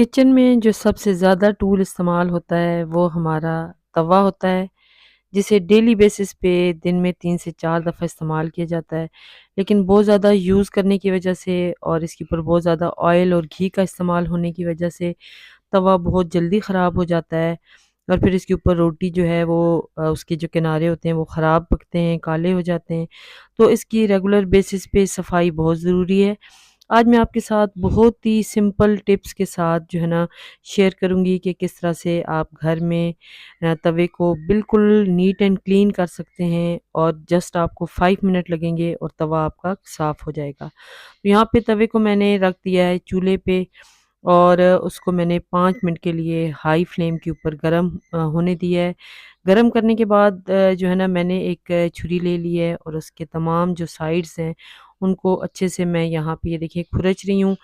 Kitchen में जो सबसे ज़्यादा टूल इस्तेमाल होता है वो हमारा तवा होता है, जिसे डेली बेसिस पे दिन में 3 से 4 दफ़ा इस्तेमाल किया जाता है। लेकिन बहुत ज़्यादा यूज़ करने की वजह से और इसके ऊपर बहुत ज़्यादा ऑयल और घी का इस्तेमाल होने की वजह से तवा बहुत जल्दी ख़राब हो जाता है और फिर इसके ऊपर रोटी जो है वो उसके जो किनारे होते हैं वो ख़राब पकते हैं, काले हो जाते हैं। तो इसकी रेगुलर बेसिस पे सफाई बहुत ज़रूरी है। आज मैं आपके साथ बहुत ही सिंपल टिप्स के साथ जो है ना शेयर करूँगी कि किस तरह से आप घर में तवे को बिल्कुल नीट एंड क्लीन कर सकते हैं और जस्ट आपको 5 मिनट लगेंगे और तवा आपका साफ़ हो जाएगा। तो यहाँ पे तवे को मैंने रख दिया है चूल्हे पे और उसको मैंने 5 मिनट के लिए हाई फ्लेम के ऊपर गरम होने दिया है। गरम करने के बाद जो है ना मैंने एक छुरी ले ली है और उसके तमाम जो साइड्स हैं उनको अच्छे से मैं यहाँ पे ये देखिए खुरच रही हूँ।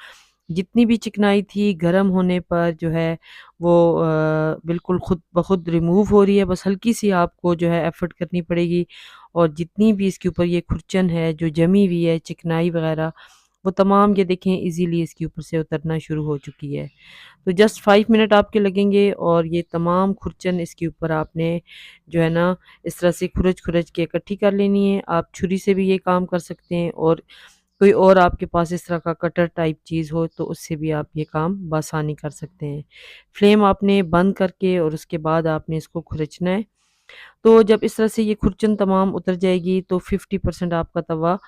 जितनी भी चिकनाई थी गरम होने पर जो है वो बिल्कुल खुद ब खुद रिमूव हो रही है। बस हल्की-सी आपको जो है एफ़र्ट करनी पड़ेगी और जितनी भी इसके ऊपर ये खुरचन है, जो जमी हुई है चिकनाई वग़ैरह, वो तमाम ये देखें इज़िली इसके ऊपर से उतरना शुरू हो चुकी है। तो जस्ट 5 मिनट आपके लगेंगे और ये तमाम खुरचन इसके ऊपर आपने जो है ना इस तरह से खुरच-खुरच के इकट्ठी कर लेनी है। आप छुरी से भी ये काम कर सकते हैं और कोई और आपके पास इस तरह का कटर टाइप चीज़ हो तो उससे भी आप ये काम बआसानी कर सकते हैं। फ्लेम आपने बंद करके और उसके बाद आपने इसको खुरचना है। तो जब इस तरह से ये खुरचन तमाम उतर जाएगी तो 50% आपका तवा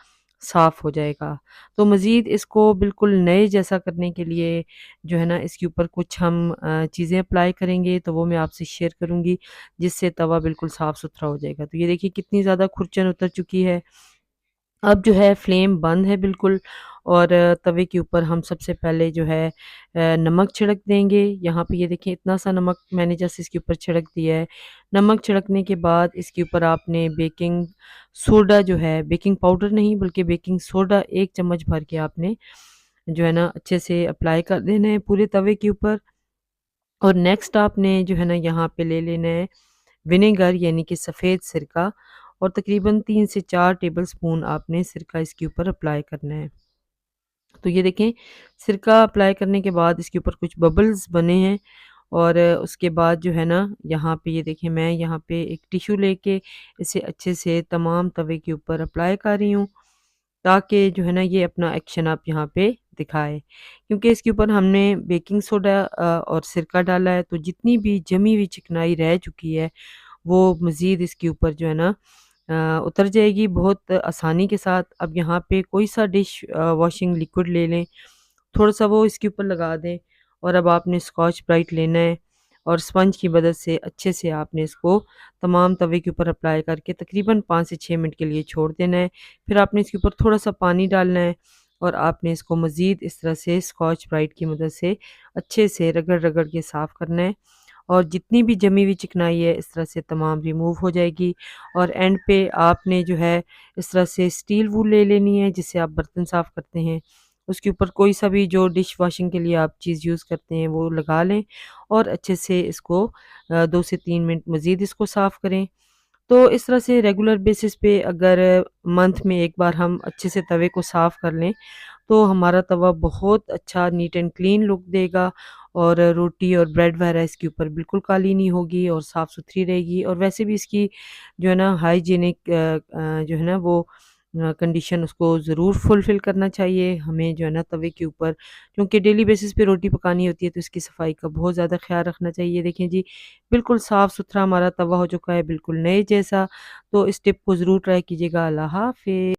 साफ़ हो जाएगा। तो मज़ीद इसको बिल्कुल नए जैसा करने के लिए जो है ना इसके ऊपर कुछ हम चीज़ें अप्लाई करेंगे तो वो मैं आपसे शेयर करूँगी जिससे तवा बिल्कुल साफ़-सुथरा हो जाएगा। तो ये देखिए कितनी ज़्यादा खुरचन उतर चुकी है। अब जो है फ्लेम बंद है बिल्कुल और तवे के ऊपर हम सबसे पहले जो है नमक छिड़क देंगे। यहाँ पे ये देखिए इतना सा नमक मैंने जस्ट इसके ऊपर छिड़क दिया है। नमक छिड़कने के बाद इसके ऊपर आपने बेकिंग सोडा जो है, बेकिंग पाउडर नहीं बल्कि बेकिंग सोडा 1 चम्मच भर के आपने जो है ना अच्छे से अप्लाई कर देना है पूरे तवे के ऊपर। और नेक्स्ट आपने जो है ना यहाँ पे ले लेना है विनेगर यानी कि सफ़ेद सिरका और तकरीबन 3 से 4 टेबलस्पून आपने सिरका इसके ऊपर अप्लाई करना है। तो ये देखें सिरका अप्लाई करने के बाद इसके ऊपर कुछ बबल्स बने हैं और उसके बाद जो है ना यहाँ पे ये देखें मैं यहाँ पे एक टिश्यू लेके इसे अच्छे से तमाम तवे के ऊपर अप्लाई कर रही हूँ ताकि जो है ना ये अपना एक्शन आप यहाँ पे दिखाए। क्योंकि इसके ऊपर हमने बेकिंग सोडा और सिरका डाला है तो जितनी भी जमी हुई चिकनाई रह चुकी है वो मज़ीद इसके ऊपर जो है ना उतर जाएगी बहुत आसानी के साथ। अब यहाँ पे कोई सा डिश वॉशिंग लिक्विड ले लें, थोड़ा-सा वो इसके ऊपर लगा दें और अब आपने स्कॉच ब्राइट लेना है और स्पंज की मदद से अच्छे से आपने इसको तमाम तवे के ऊपर अप्लाई करके तकरीबन 5 से 6 मिनट के लिए छोड़ देना है। फिर आपने इसके ऊपर थोड़ा-सा पानी डालना है और आपने इसको मज़ीद इस तरह से स्कॉच ब्राइट की मदद से अच्छे से रगड़-रगड़ के साफ़ करना है। और जितनी भी जमी हुई चिकनाई है इस तरह से तमाम रिमूव हो जाएगी और एंड पे आपने जो है इस तरह से स्टील वूल ले लेनी है जिससे आप बर्तन साफ़ करते हैं। उसके ऊपर कोई सा भी जो डिश वॉशिंग के लिए आप चीज़ यूज़ करते हैं वो लगा लें और अच्छे से इसको 2 से 3 मिनट मज़ीद इसको साफ़ करें। तो इस तरह से रेगुलर बेसिस पे अगर मंथ में एक बार हम अच्छे से तवे को साफ़ कर लें तो हमारा तवा बहुत अच्छा नीट एंड क्लीन लुक देगा और रोटी और ब्रेड वगैरह इसके ऊपर बिल्कुल काली नहीं होगी और साफ़ सुथरी रहेगी और वैसे भी इसकी जो है ना हाइजीनिक जो है ना वो कंडीशन उसको ज़रूर फुलफ़िल करना चाहिए हमें जो है ना तवे के ऊपर क्योंकि डेली बेसिस पे रोटी पकानी होती है तो इसकी सफाई का बहुत ज़्यादा ख्याल रखना चाहिए। देखें जी बिल्कुल साफ़ सुथरा हमारा तवा हो चुका है बिल्कुल नए जैसा। तो इस टिप को ज़रूर ट्राई कीजिएगा। अल्लाह हाफ़िज़।